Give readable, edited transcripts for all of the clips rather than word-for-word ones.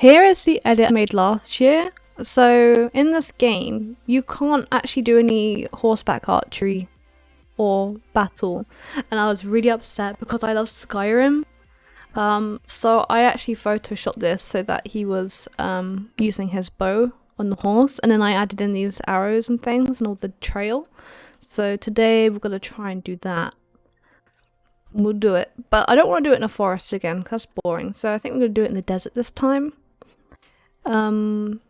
Here is the edit I made last year. So in this game, you can't actually do any horseback archery or battle, and I was really upset because I love Skyrim. So I actually photoshopped this so that he was using his bow on the horse, and then I added in these arrows and things and all the trail. So today we're gonna try and do that. We'll do it, but I don't want to do it in a forest again because that's boring. So I think we're gonna do it in the desert this time. Um,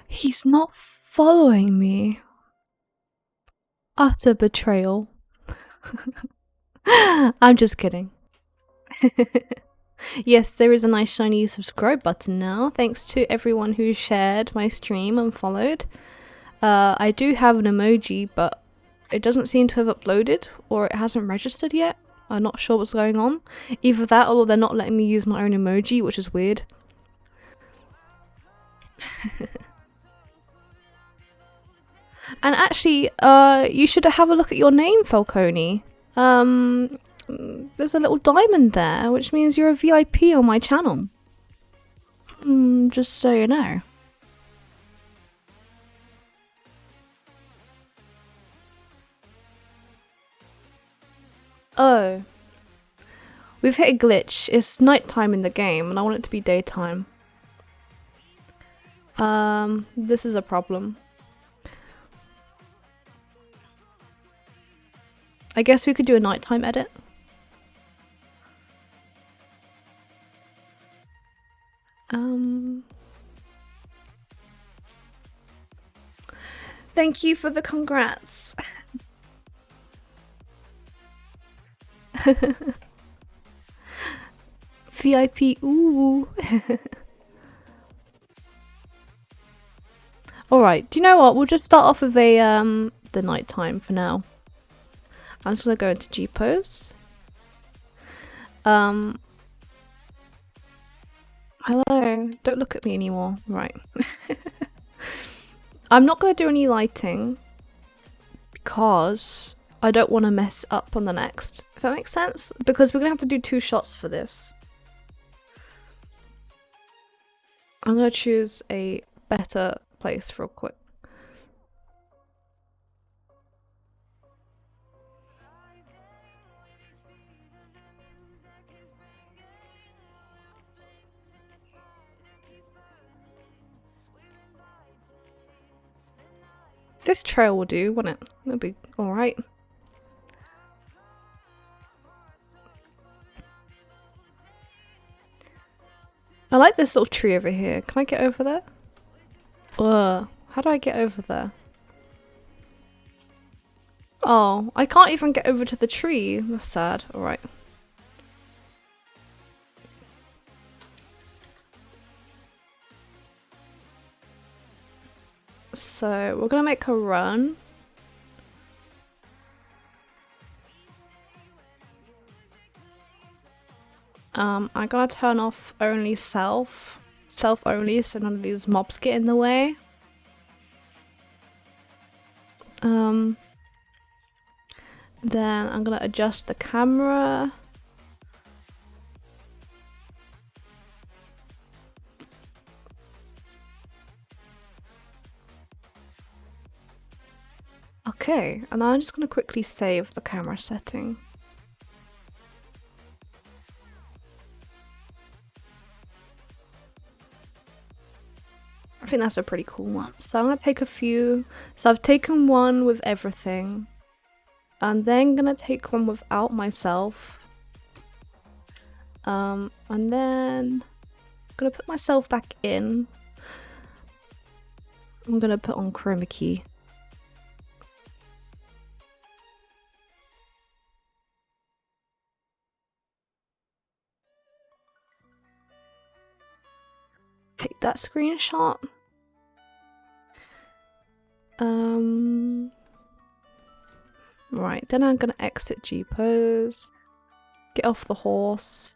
He's not following me. Utter betrayal. I'm just kidding. Yes, there is a nice shiny subscribe button now, thanks to everyone who shared my stream and followed. I do have an emoji, but it doesn't seem to have uploaded, or it hasn't registered yet. I'm not sure what's going on. Either that, or they're not letting me use my own emoji, which is weird. And actually, you should have a look at your name, Falcone. There's a little diamond there, which means you're a VIP on my channel. Just so you know. Oh. We've hit a glitch. It's nighttime in the game, and I want it to be daytime. This is a problem. I guess we could do a nighttime edit. Thank you for the congrats. VIP, ooh. Alright, do you know what? We'll just start off with a, the nighttime for now. I'm just gonna go into G-pose. Hello, don't look at me anymore. Right. I'm not gonna do any lighting because I don't want to mess up on the next, if that makes sense, because we're gonna have to do 2 shots for this. I'm gonna choose a better place real quick. This trail will do, won't it? That'll be alright. I like this little tree over here. Can I get over there? How do I get over there? Oh, I can't even get over to the tree. That's sad. Alright. So, we're gonna make a run. I'm gonna turn off only self only, so none of these mobs get in the way. Then I'm gonna adjust the camera. Okay, and I'm just gonna quickly save the camera setting. I think that's a pretty cool one. So I'm gonna take a few. So I've taken one with everything. I'm then gonna take one without myself. And then I'm gonna put myself back in. I'm gonna put on chroma key. Take that screenshot. Right, then I'm gonna exit G-pose. Get off the horse.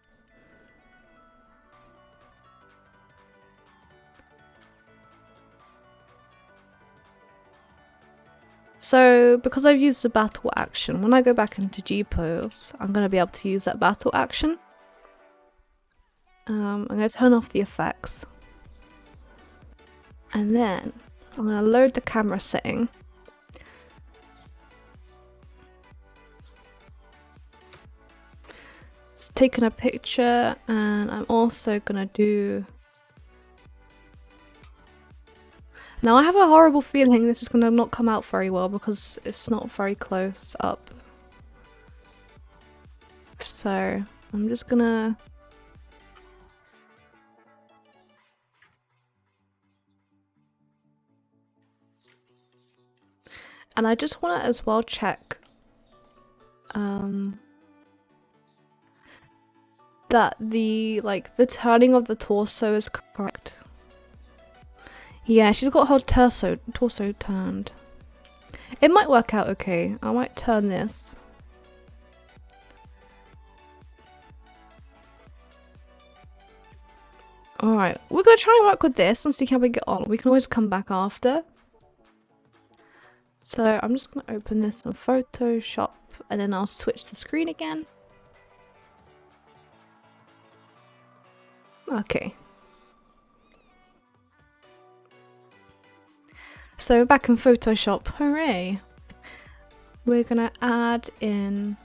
So because I've used the battle action, when I go back into G-pose, I'm going to be able to use that battle action. I'm going to turn off the effects. And then I'm going to load the camera setting. It's taking a picture, and I'm also going to do... Now I have a horrible feeling this is going to not come out very well because it's not very close up. So I'm just going to... And I just want to as well check that the turning of the torso is correct. Yeah, she's got her torso turned. It might work out okay. I might turn this. Alright, we're gonna try and work with this and see how we get on. We can always come back after. So I'm just going to open this in Photoshop and then I'll switch the screen again. Okay. So back in Photoshop, hooray! We're going to add in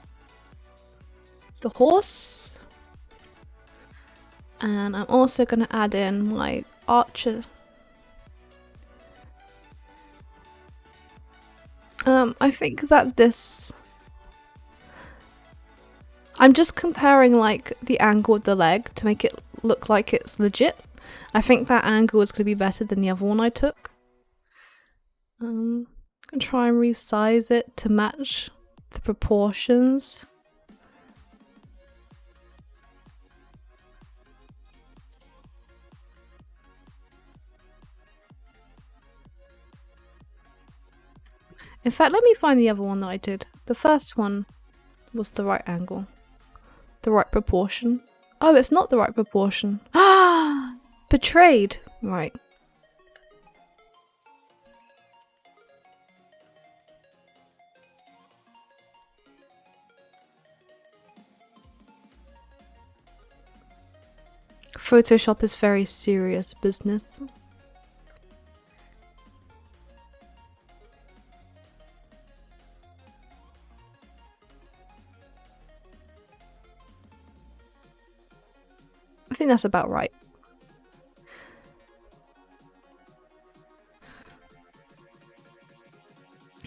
the horse. And I'm also going to add in my archer. I think that this... I'm just comparing like the angle of the leg to make it look like it's legit. I think that angle is going to be better than the other one I took. I'm going to try and resize it to match the proportions. In fact, let me find the other one that I did. The first one was the right angle. The right proportion. Oh, it's not the right proportion. Ah! Betrayed! Right. Photoshop is very serious business. I think that's about right.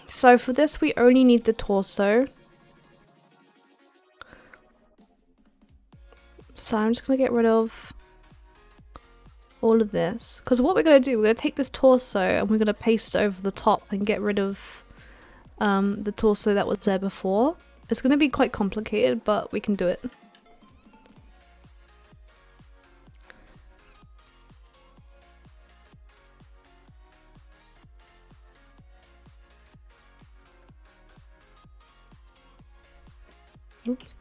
So for this we only need the torso. So I'm just going to get rid of all of this. Because what we're going to do, we're going to take this torso and we're going to paste it over the top and get rid of the torso that was there before. It's going to be quite complicated, but we can do it. Oops.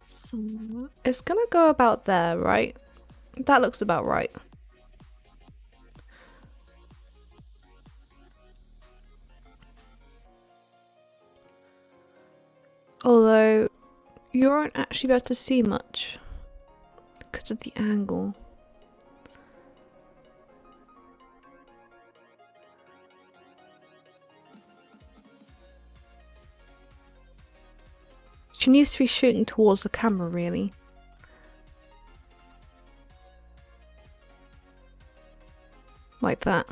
So it's gonna go about there, right? That looks about right. Although you won't actually be able to see much because of the angle. She needs to be shooting towards the camera, really. Like that.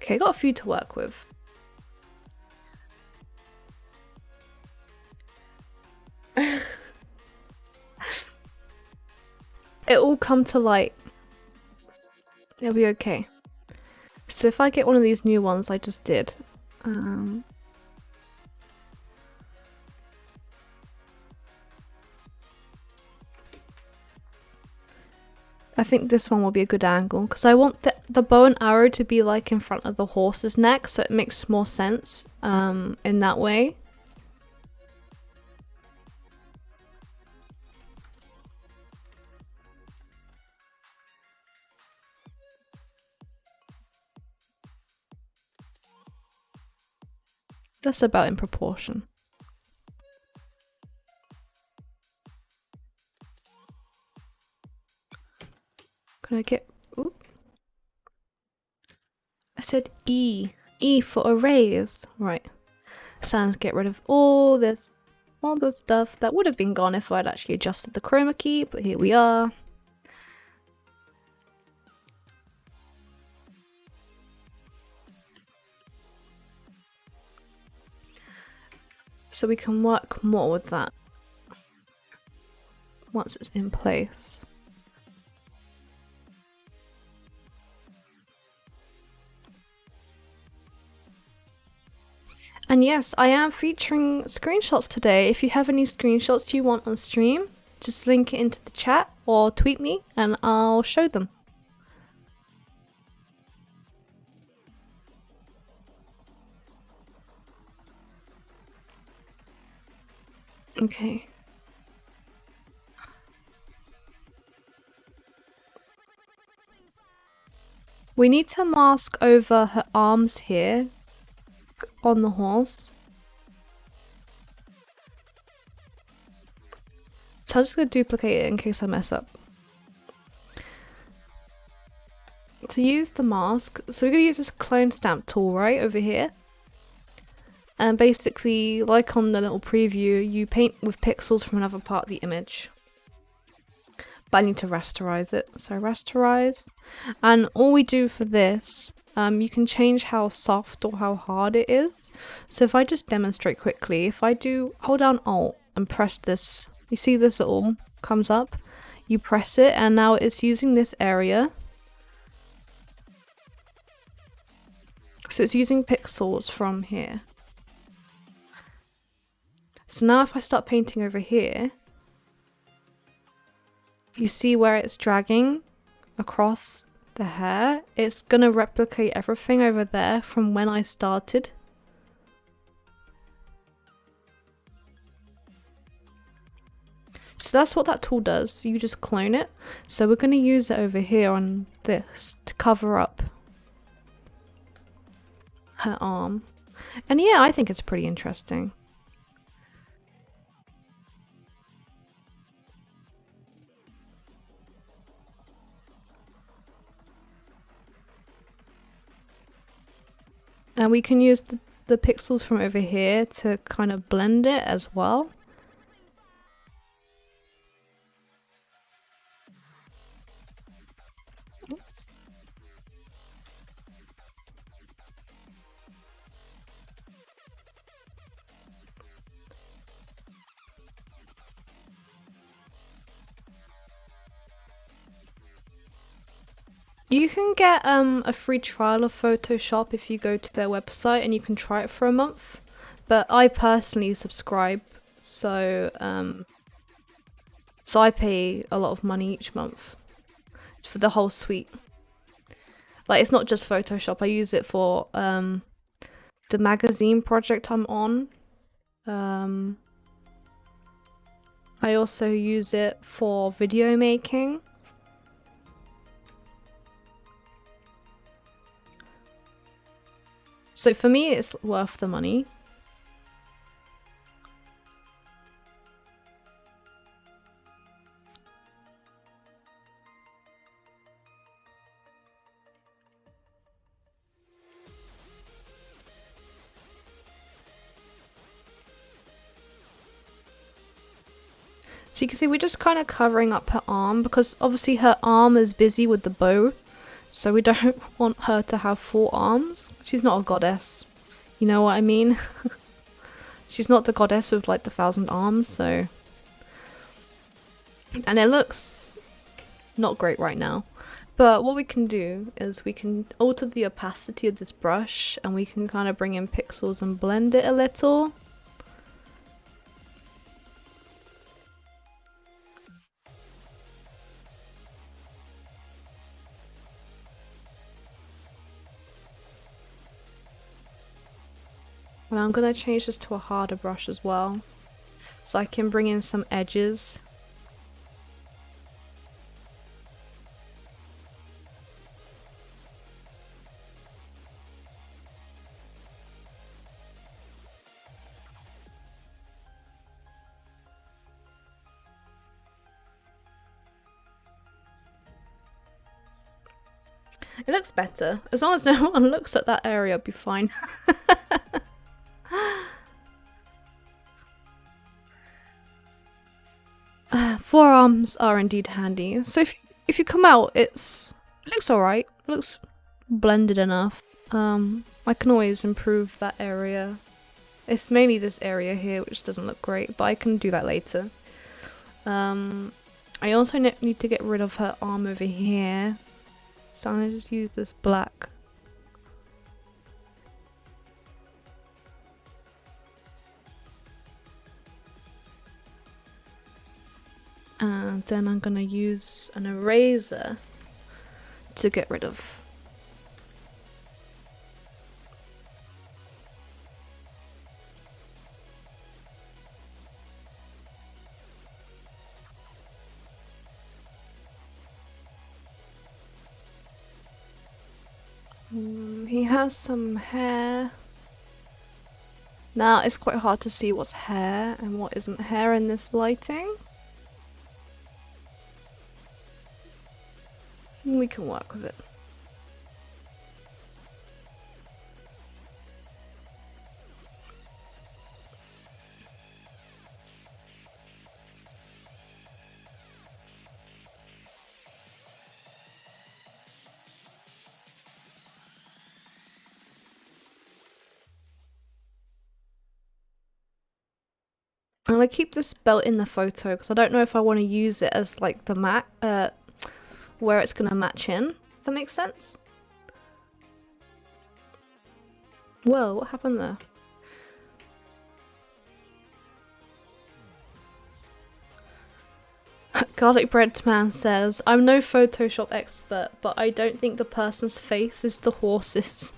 Okay, got a few to work with. It'll come to light. It'll be okay. So if I get one of these new ones I just did, I think this one will be a good angle because I want the bow and arrow to be like in front of the horse's neck, so it makes more sense in that way. That's about in proportion. Can I get... Ooh. I said E. E for erase. Right. So I'm to get rid of all the stuff that would have been gone if I'd actually adjusted the chroma key, but here we are. So we can work more with that once it's in place. And yes, I am featuring screenshots today. If you have any screenshots you want on stream, just link it into the chat or tweet me and I'll show them. Okay. We need to mask over her arms here on the horse. So I'm just going to duplicate it in case I mess up. To use the mask, so we're going to use this clone stamp tool right over here. And basically, like on the little preview, you paint with pixels from another part of the image. But I need to rasterize it. So rasterize. And all we do for this, you can change how soft or how hard it is. So if I just demonstrate quickly, if I do hold down Alt and press this, you see this little comes up, you press it and now it's using this area. So it's using pixels from here. So now if I start painting over here, you see where it's dragging across the hair? It's gonna replicate everything over there from when I started. So that's what that tool does. You just clone it. So we're gonna use it over here on this to cover up her arm. And yeah, I think it's pretty interesting. And we can use the pixels from over here to kind of blend it as well. Oops. You can get a free trial of Photoshop if you go to their website and you can try it for a month. But I personally subscribe, so I pay a lot of money each month for the whole suite. Like, it's not just Photoshop. I use it for the magazine project I'm on. I also use it for video making. So for me, it's worth the money. So you can see we're just kind of covering up her arm because obviously her arm is busy with the bow. So we don't want her to have 4 arms. She's not a goddess. You know what I mean? She's not the goddess with like the 1,000 arms, so... And it looks not great right now. But what we can do is we can alter the opacity of this brush and we can kind of bring in pixels and blend it a little. And I'm gonna change this to a harder brush as well, so I can bring in some edges. It looks better. As long as no one looks at that area, I'll be fine. Forearms are indeed handy. So if you come out, it looks alright. It looks blended enough. I can always improve that area. It's mainly this area here which doesn't look great, but I can do that later. I also need to get rid of her arm over here. So I'm gonna just use this black. And then I'm gonna use an eraser to get rid of. He has some hair. Now it's quite hard to see what's hair and what isn't hair in this lighting. We can work with it. I'm gonna keep this belt in the photo because I don't know if I want to use it as like the mat, where it's gonna match in. If that makes sense. Whoa, what happened there? Garlic Bread Man says, I'm no Photoshop expert, but I don't think the person's face is the horse's.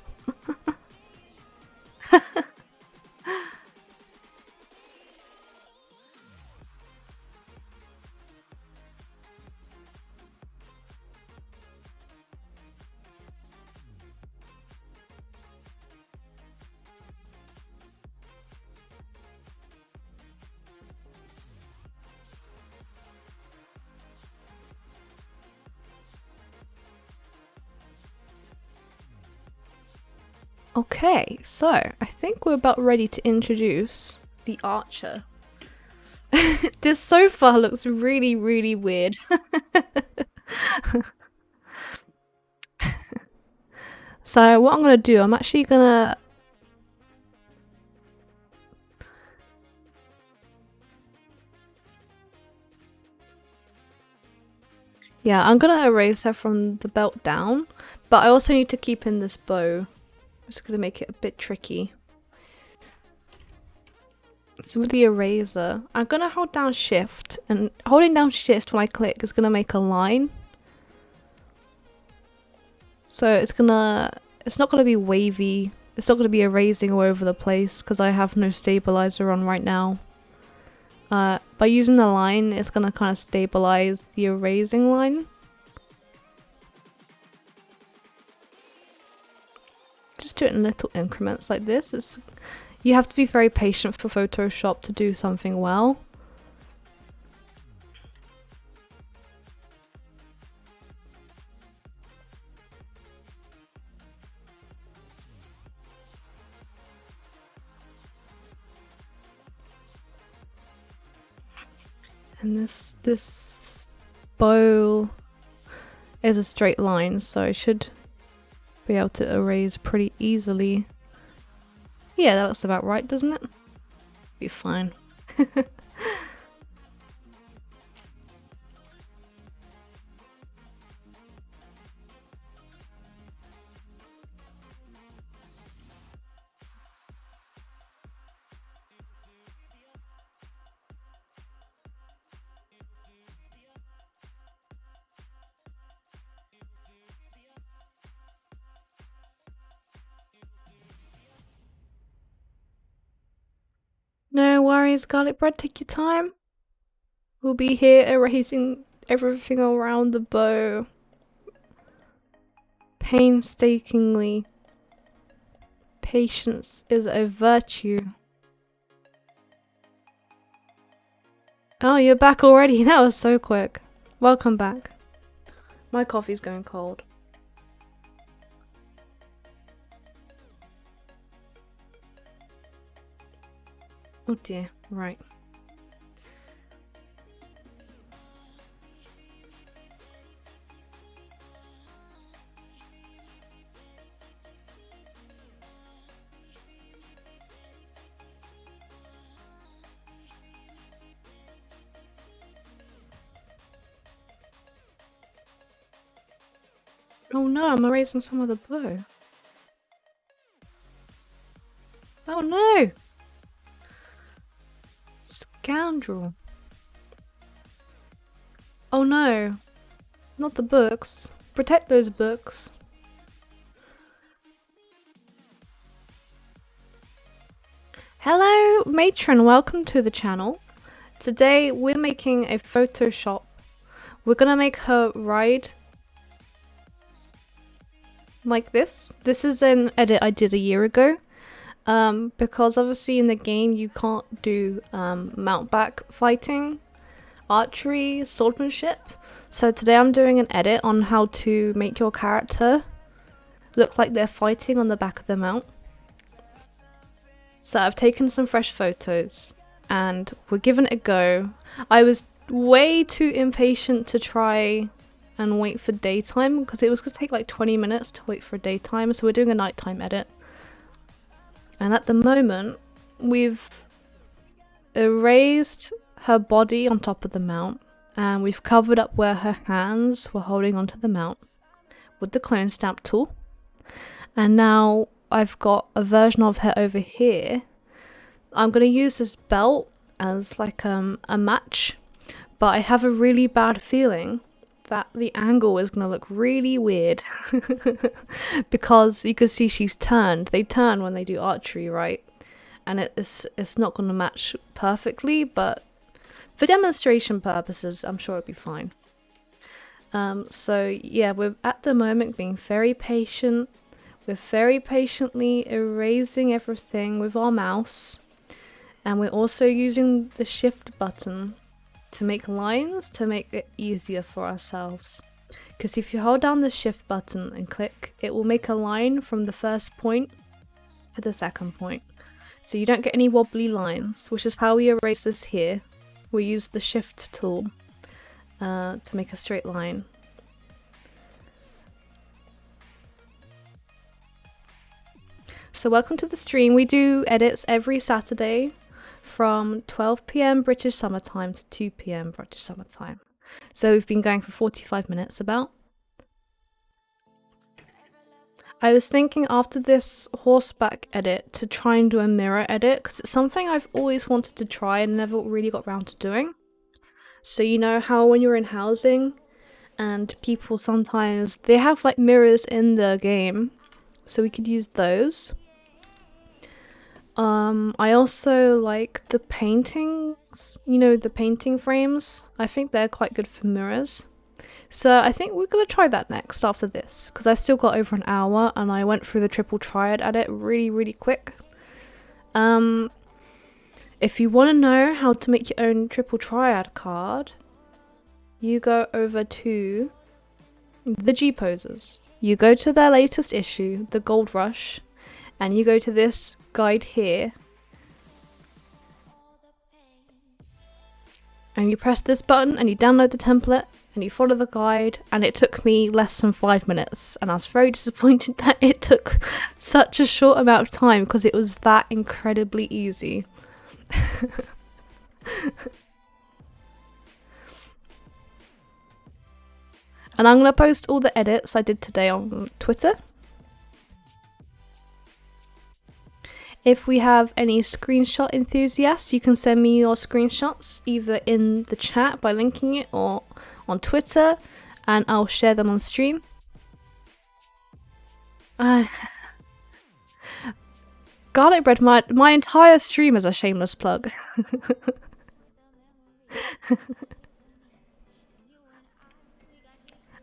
Okay, so I think we're about ready to introduce the archer. This sofa looks really, really weird. So what I'm gonna do, I'm actually gonna... Yeah, I'm gonna erase her from the belt down, but I also need to keep in this bow. I'm just gonna make it a bit tricky. So with the eraser, I'm gonna hold down shift, and holding down shift when I click is gonna make a line. So it's not gonna be wavy, it's not gonna be erasing all over the place because I have no stabilizer on right now. By using the line, it's gonna kind of stabilize the erasing line. Just do it in little increments like this. You have to be very patient for Photoshop to do something well. And this bow is a straight line, so I should be able to erase pretty easily. Yeah, that looks about right, doesn't it? Be fine. worries, garlic bread, take your time. We'll be here erasing everything around the bow. Painstakingly. Patience is a virtue. Oh, you're back already? That was so quick. Welcome back. My coffee's going cold. Oh dear, right. Oh no, I'm erasing some of the bow. Oh no! Scoundrel. Oh no. Not the books. Protect those books. Hello, matron. Welcome to the channel. Today we're making a Photoshop. We're gonna make her ride like this. This is an edit I did a year ago. Because obviously in the game you can't do mountback fighting, archery, swordsmanship. So today I'm doing an edit on how to make your character look like they're fighting on the back of the mount. So I've taken some fresh photos and we're giving it a go. I was way too impatient to try and wait for daytime because it was going to take like 20 minutes to wait for daytime, so we're doing a nighttime edit. And at the moment we've erased her body on top of the mount and we've covered up where her hands were holding onto the mount with the clone stamp tool. And now I've got a version of her over here. I'm going to use this belt as like a match, but I have a really bad feeling that the angle is going to look really weird because you can see she's turned. They turn when they do archery, right? And it's not going to match perfectly, but for demonstration purposes I'm sure it'll be fine. So yeah, we're at the moment being very patient. We're very patiently erasing everything with our mouse, and we're also using the shift button to make lines to make it easier for ourselves. Because if you hold down the shift button and click, it will make a line from the first point to the second point. So you don't get any wobbly lines, which is how we erase this here. We use the shift tool to make a straight line. So welcome to the stream. We do edits every Saturday from 12 PM British Summer Time to 2 PM British Summer Time. So we've been going for 45 minutes about. I was thinking after this horseback edit to try and do a mirror edit because it's something I've always wanted to try and never really got around to doing. So you know how when you're in housing and people sometimes, they have like mirrors in the game, so we could use those. I also like the paintings, you know, the painting frames. I think they're quite good for mirrors. So I think we're going to try that next after this, because I've still got over an hour and I went through the triple triad at it really quick. If you want to know how to make your own triple triad card, you go over to the G-Posers. You go to their latest issue, the Gold Rush, and you go to this guide here. And you press this button and you download the template and you follow the guide, and it took me less than 5 minutes, and I was very disappointed that it took such a short amount of time because it was that incredibly easy. And I'm going to post all the edits I did today on Twitter. If we have any screenshot enthusiasts, you can send me your screenshots either in the chat by linking it or on Twitter, and I'll share them on stream. Garlic bread, my entire stream is a shameless plug.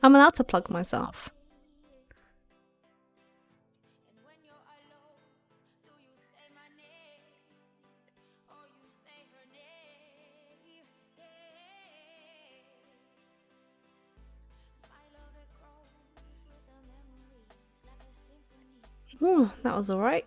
I'm allowed to plug myself. Ooh, that was alright.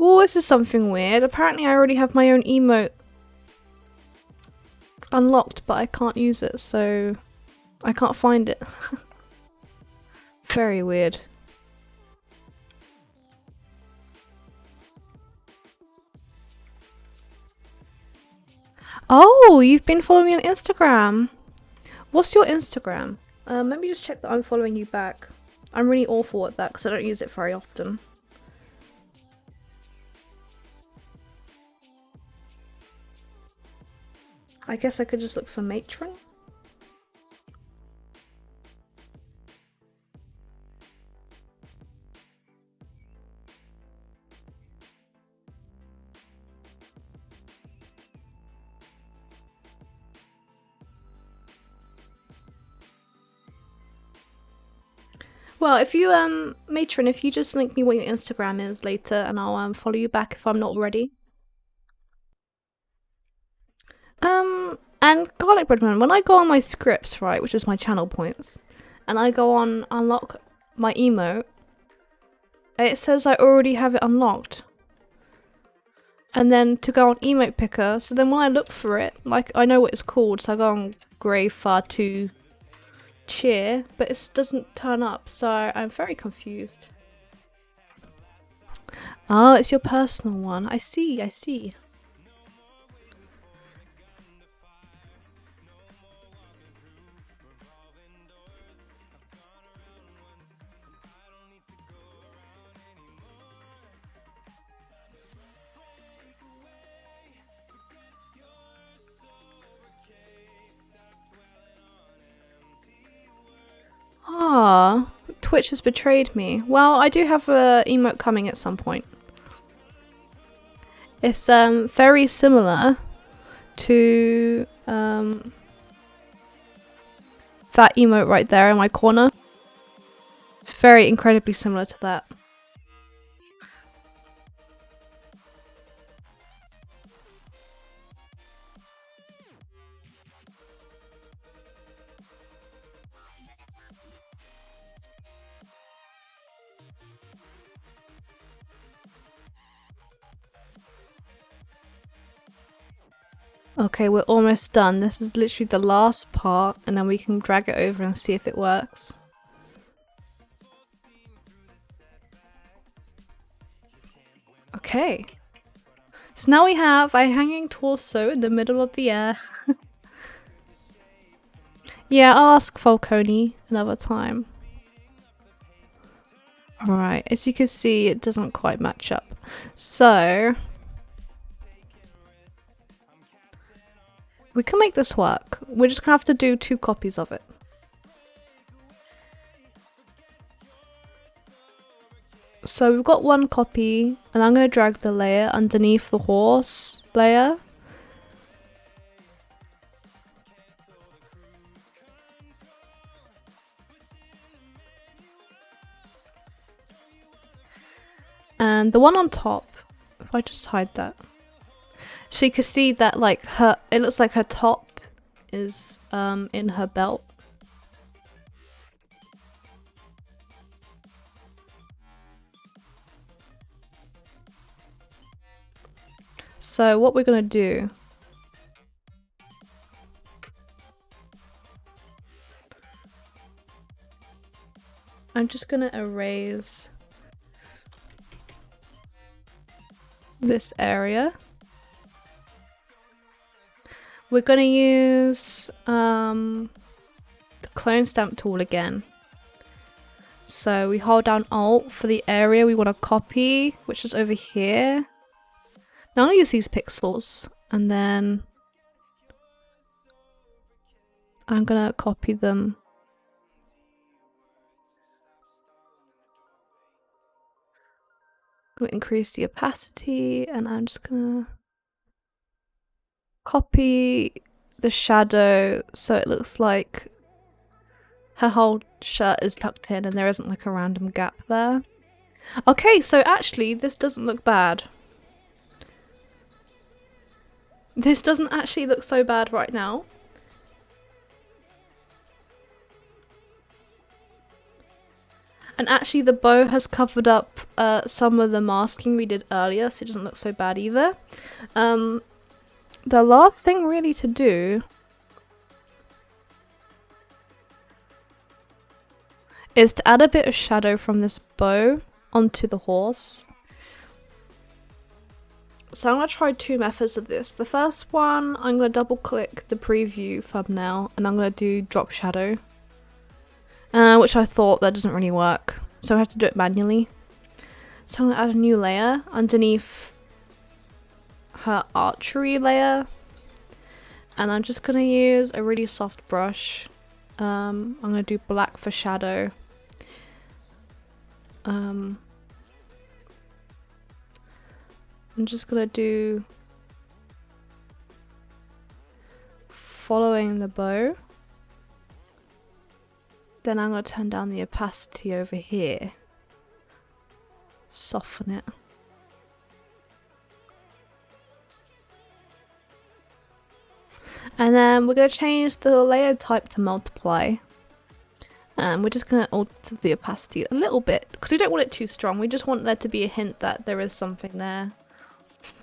Oh, this is something weird. Apparently I already have my own emote unlocked, but I can't use it, so I can't find it. Very weird. Oh, you've been following me on Instagram. What's your Instagram? Let me just check that I'm following you back. I'm really awful at that because I don't use it very often. I guess I could just look for matron. Well, if you matron, if you just link me what your Instagram is later, and I'll follow you back if I'm not already. And Garlic Breadman, when I go on my scripts, right, which is my channel points, and I go on unlock my emote, it says I already have it unlocked. And then to go on emote picker, so then when I look for it, like I know what it's called, so I go on Grey Fatu Cheer, but it doesn't turn up, so I'm very confused. Oh, it's your personal one. I see, I see. Ah, Twitch has betrayed me. Well, I do have a emote coming at some point. It's very similar to that emote right there in my corner. It's very incredibly similar to that. Okay, we're almost done. This is literally the last part, and then we can drag it over and see if it works. Okay. So now we have a hanging torso in the middle of the air. Yeah, I'll ask Falcone another time. Alright, as you can see, it doesn't quite match up. So we can make this work. We're just gonna have to do 2 copies of it. So we've got 1 copy, and I'm gonna drag the layer underneath the horse layer. And the one on top, if I just hide that. So you can see that like it looks like her top is in her belt. So what we're gonna do, I'm just gonna erase this area. We're gonna use the clone stamp tool again. So we hold down Alt for the area we want to copy, which is over here. Now I'm going to use these pixels, and then I'm going to copy them. I'm going to increase the opacity, and I'm just going to copy the shadow so it looks like her whole shirt is tucked in and there isn't like a random gap there. Okay, so actually this doesn't look bad. This doesn't actually look so bad right now. And actually the bow has covered up some of the masking we did earlier, so it doesn't look so bad either. The last thing really to do is to add a bit of shadow from this bow onto the horse. So I'm going to try two methods of this. The first one, I'm going to double click the preview thumbnail and I'm going to do drop shadow. Which I thought that doesn't really work. So I have to do it manually. So I'm going to add a new layer underneath her archery layer. And I'm just going to use a really soft brush. I'm going to do black for shadow. I'm just gonna do following the bow. Then I'm gonna turn down the opacity over here. Soften it. And then we're gonna change the layer type to multiply. And we're just going to alter the opacity a little bit because we don't want it too strong. We just want there to be a hint that there is something there.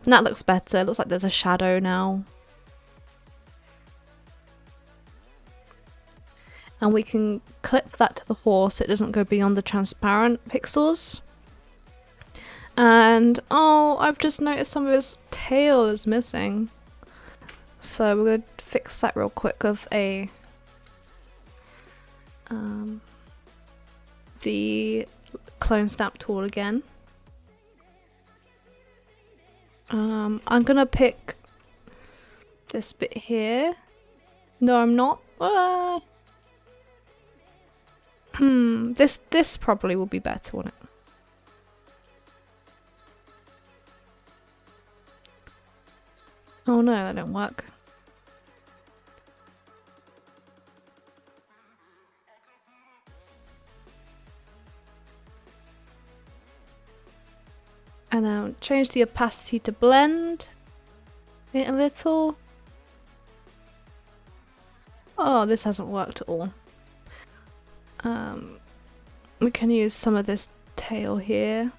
And that looks better. It looks like there's a shadow now. And we can clip that to the horse so it doesn't go beyond the transparent pixels. And oh, I've just noticed some of his tail is missing. So we're going to fix that real quick with the clone stamp tool again. I'm gonna pick this bit here. No, I'm not. This probably will be better, won't it? Oh no, that didn't work. And then change the opacity to blend it a little. Oh, this hasn't worked at all. We can use some of this tail here.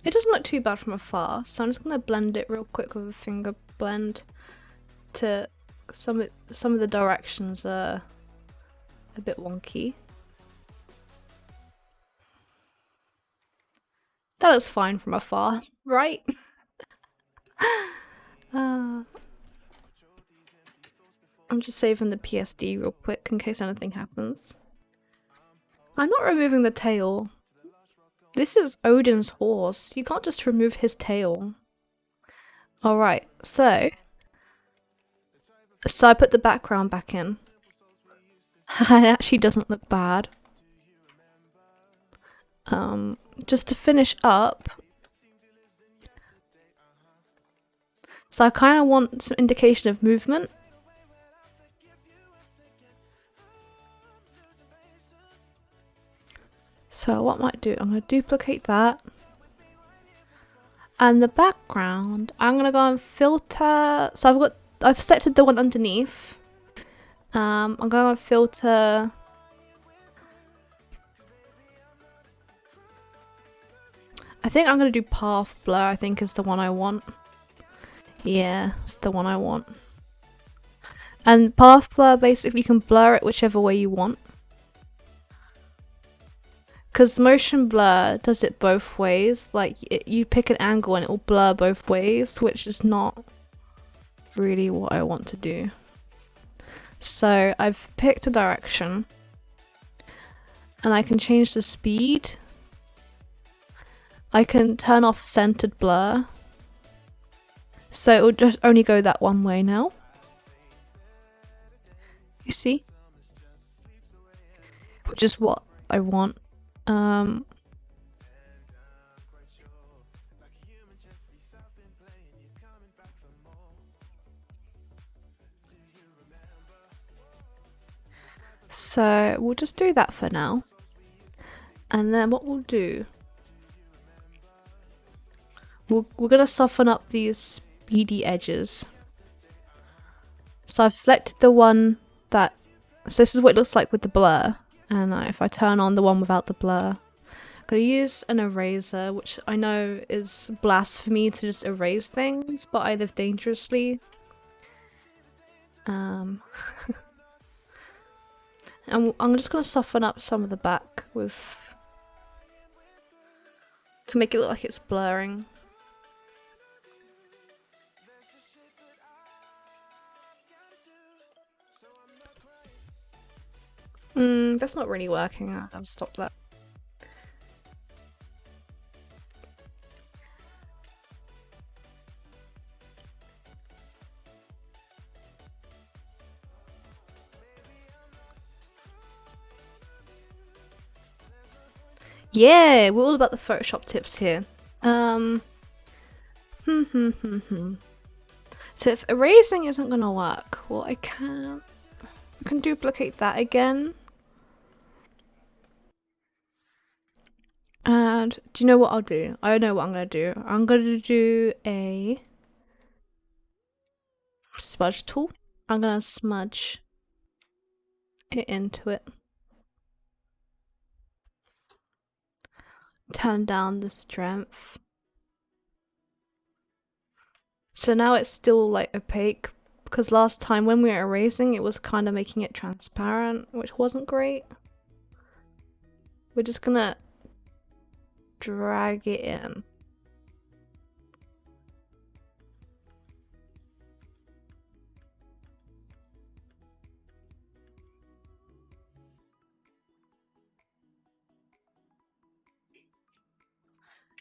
It doesn't look too bad from afar, so I'm just going to blend it real quick with a finger blend to some of the directions are a bit wonky. That looks fine from afar, right? I'm just saving the PSD real quick in case anything happens. I'm not removing the tail. This is Odin's horse. You can't just remove his tail. Alright, so I put the background back in. It actually doesn't look bad. Just to finish up. So I kind of want some indication of movement. So what I might do, I'm going to duplicate that. And the background, I'm going to go and filter. So I've selected the one underneath. I'm going to filter. I think I'm going to do path blur, I think is the one I want. Yeah, it's the one I want. And path blur, basically you can blur it whichever way you want. Because motion blur does it both ways. Like, you pick an angle and it will blur both ways, which is not really what I want to do. So I've picked a direction. And I can change the speed. I can turn off centered blur. So it will just only go that one way now. You see? Which is what I want. So we'll just do that for now. And then what we'll do, we're gonna soften up these speedy edges. So I've selected the one that, so this is what it looks like with the blur. And if I turn on the one without the blur, I'm gonna use an eraser, which I know is blasphemy to just erase things, but I live dangerously. And I'm just gonna soften up some of the back with, to make it look like it's blurring. That's not really working. I'll stop that. Yeah, we're all about the Photoshop tips here. So if erasing isn't gonna work, well, I can duplicate that again. And do you know what I'll do? I know what I'm gonna do. I'm gonna do a smudge tool. I'm gonna smudge it into it. Turn down the strength. So now it's still like opaque, because last time when we were erasing it was kind of making it transparent, which wasn't great. We're just gonna drag it in.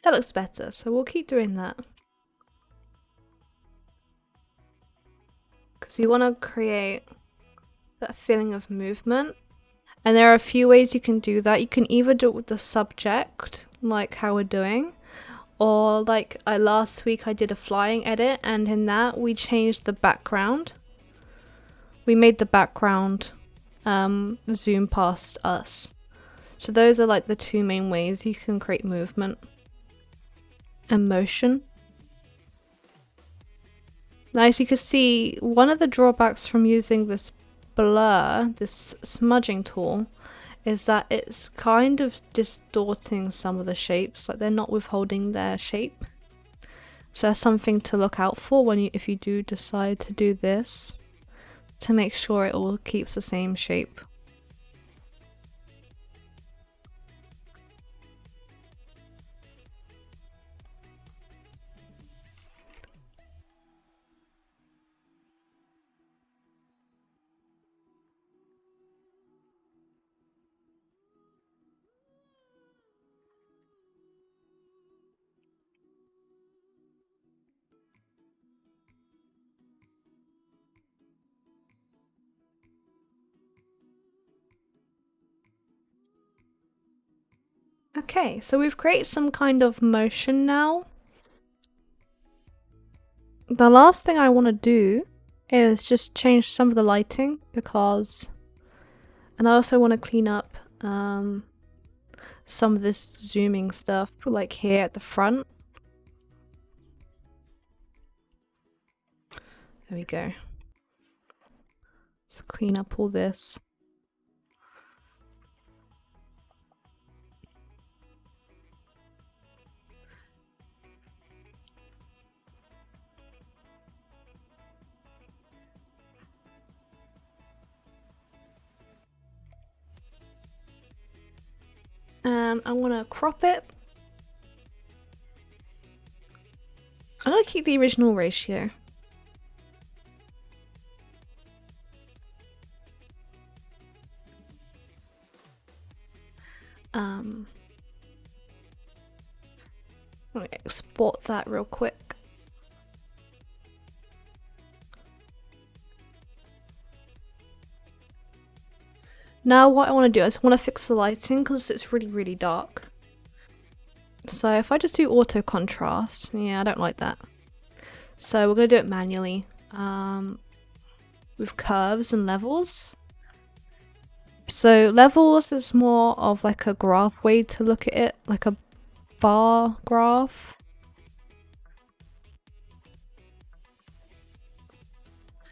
That looks better, so we'll keep doing that. Because you want to create that feeling of movement. And there are a few ways you can do that. You can either do it with the subject, like how we're doing, or like last week I did a flying edit, and in that we changed the background. We made the background zoom past us. So those are like the two main ways you can create movement and motion. Now, as you can see, one of the drawbacks from using this blur, this smudging tool, is that it's kind of distorting some of the shapes, like they're not withholding their shape. So that's something to look out for when if you do decide to do this, to make sure it all keeps the same shape. Okay, so we've created some kind of motion now. The last thing I want to do is just change some of the lighting, because, and I also want to clean up some of this zooming stuff, like here at the front. There we go. Let's clean up all this. and I want to crop it. I'm going to keep the original ratio. I'm going to export that real quick. Now what I want to do is I want to fix the lighting because it's really dark. So if I just do auto contrast, yeah, I don't like that. So we're going to do it manually with curves and levels. So levels is more of like a graph way to look at it, like a bar graph.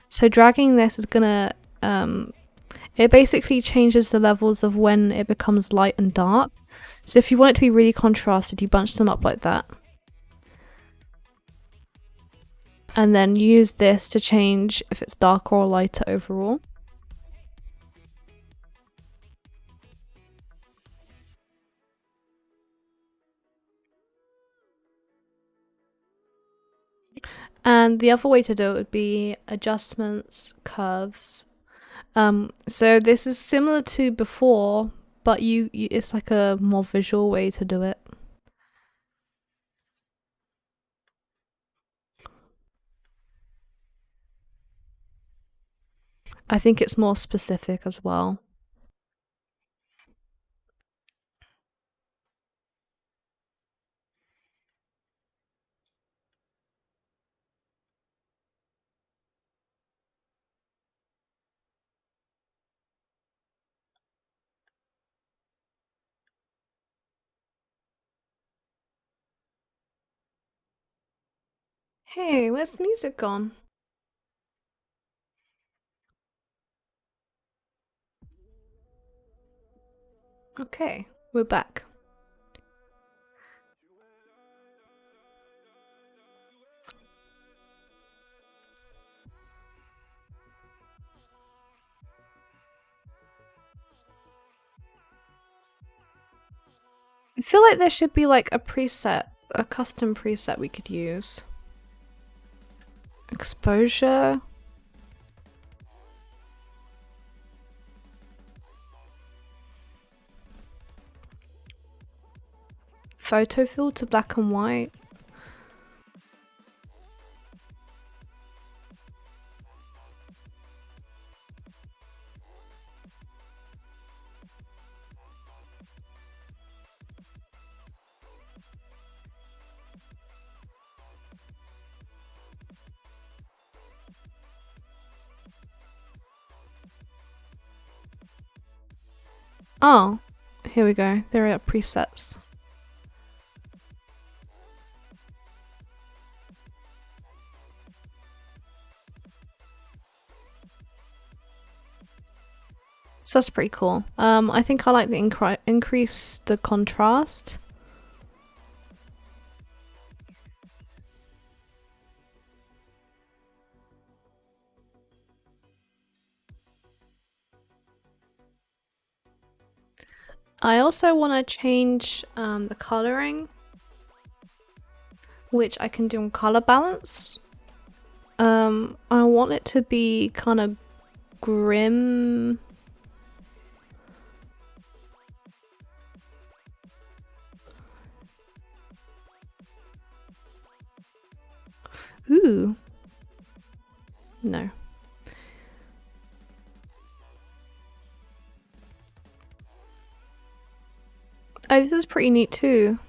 So dragging this is gonna, it basically changes the levels of when it becomes light and dark. So if you want it to be really contrasted, you bunch them up like that. And then use this to change if it's darker or lighter overall. And the other way to do it would be adjustments, curves. So this is similar to before, but it's like a more visual way to do it. I think it's more specific as well. Hey, where's the music gone? Okay, we're back. I feel like there should be like a preset, a custom preset we could use. Exposure. Photo filter, black and white. Oh, here we go. There are presets. So that's pretty cool. I think I like the increase the contrast. I also want to change the coloring, which I can do on color balance. I want it to be kind of grim. Ooh. No. Oh, this is pretty neat too.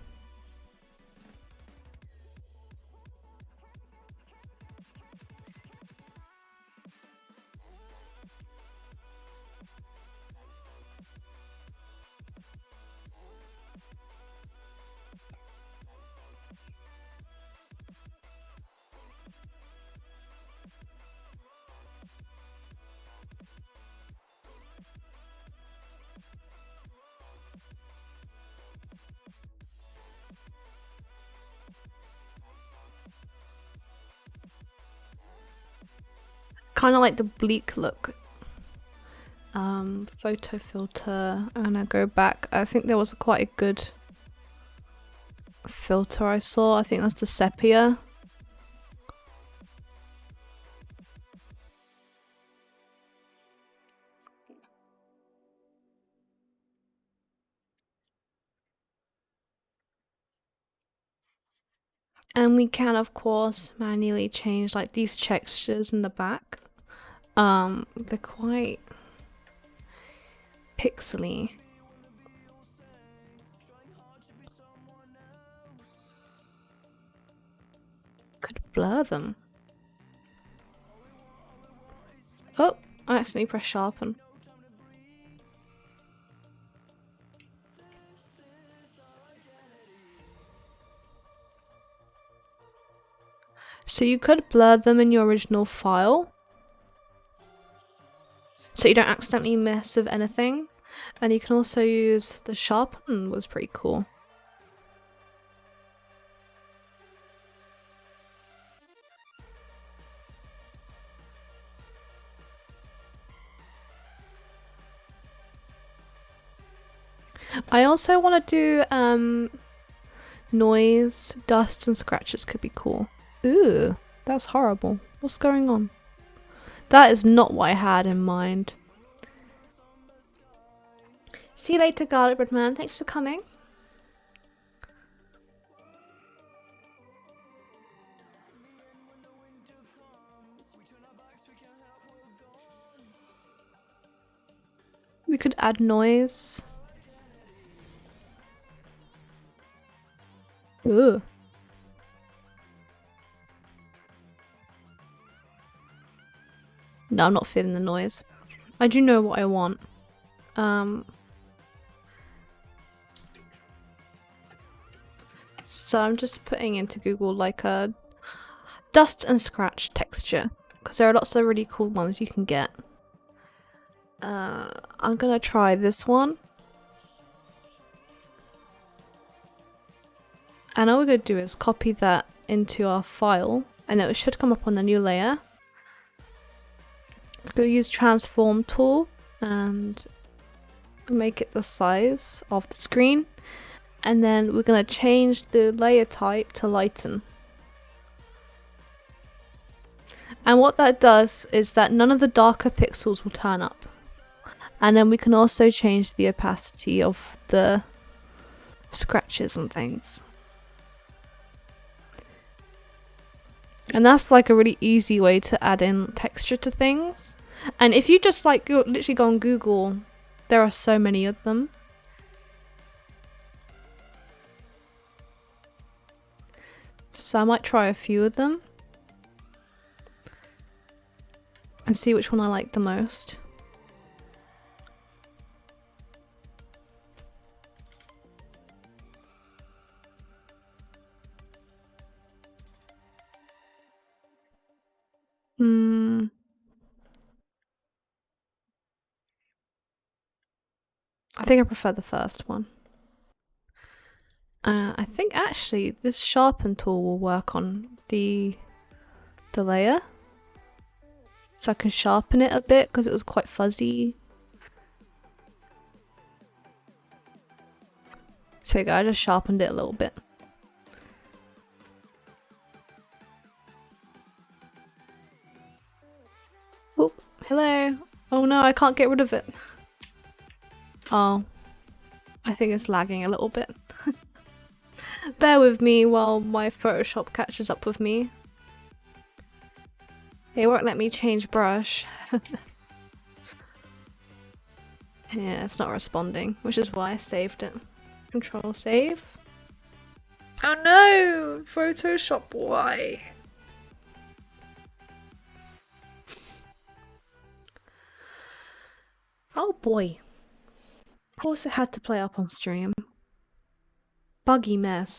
Kind of like the bleak look. Photo filter, and I go back. I think there was quite a good filter I saw. I think that's the sepia. And we can of course manually change like these textures in the back. They're quite pixely. Could blur them. Oh, I accidentally pressed sharpen. So you could blur them in your original file, so you don't accidentally mess with anything. And you can also use the sharpen, was pretty cool. I also want to do noise, dust and scratches could be cool. Ooh, that's horrible. What's going on? That is not what I had in mind. See you later, Garlic Bread Man. Thanks for coming. We could add noise. Ooh. No, I'm not feeling the noise. I do know what I want. So I'm just putting into Google like a dust and scratch texture, because there are lots of really cool ones you can get. I'm gonna try this one. And all we're gonna do is copy that into our file, and it should come up on the new layer. I'm gonna use transform tool and make it the size of the screen. And then we're gonna change the layer type to lighten. And what that does is that none of the darker pixels will turn up. And then we can also change the opacity of the scratches and things. And that's like a really easy way to add in texture to things. And if you just like literally go on Google, there are so many of them. So I might try a few of them and see which one I like the most. I think I prefer the first one. I think actually this sharpen tool will work on the layer. So I can sharpen it a bit because it was quite fuzzy. So there you go, I just sharpened it a little bit. Oh, hello. Oh no, I can't get rid of it. Oh, I think it's lagging a little bit. Bear with me while my Photoshop catches up with me. It won't let me change brush. Yeah, it's not responding, which is why I saved it. Control save. Oh no! Photoshop, why? Oh boy. Of course it had to play up on stream. Buggy mess.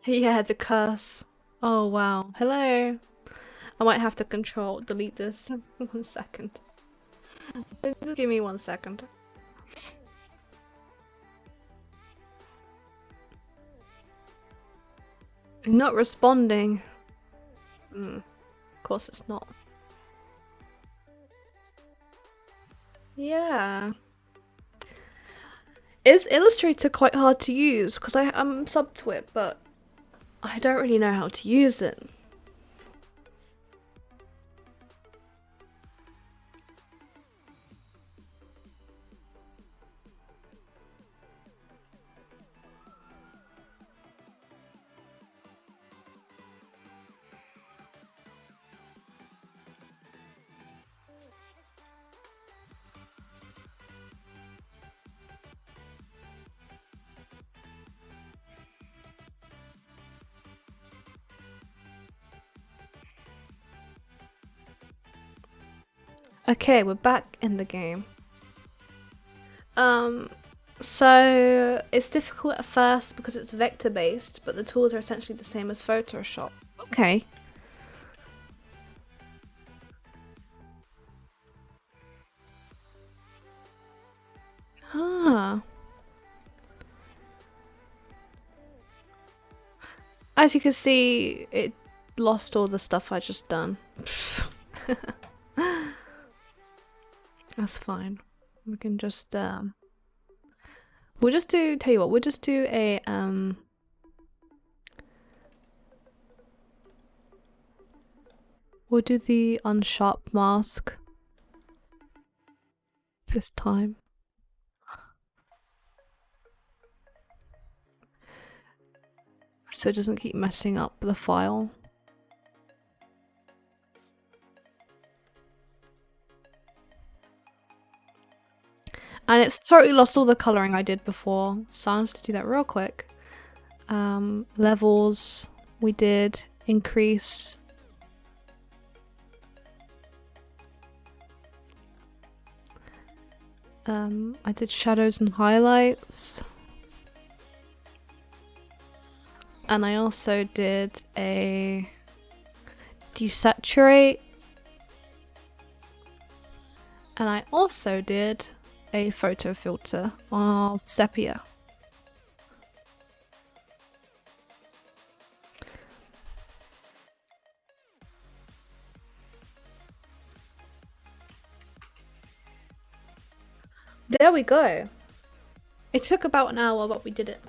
Yeah, the curse. Oh wow. Hello. I might have to delete this. 1 second. Just give me 1 second. Not responding. Of course it's not. Yeah. Is Illustrator quite hard to use? Because I'm sub to it, but I don't really know how to use it. Okay, we're back in the game. So it's difficult at first because it's vector based, but the tools are essentially the same as Photoshop. Okay. Ah. As you can see, it lost all the stuff I just done. That's fine. We can just we'll just do, tell you what, we'll just do a we'll do the unsharp mask this time. So it doesn't keep messing up the file. And it's totally lost all the colouring I did before, so I'm just to do that real quick. Levels, we did increase. I did shadows and highlights. And I also did a desaturate. And I also did a photo filter of sepia. There we go. It took about an hour, but we did it.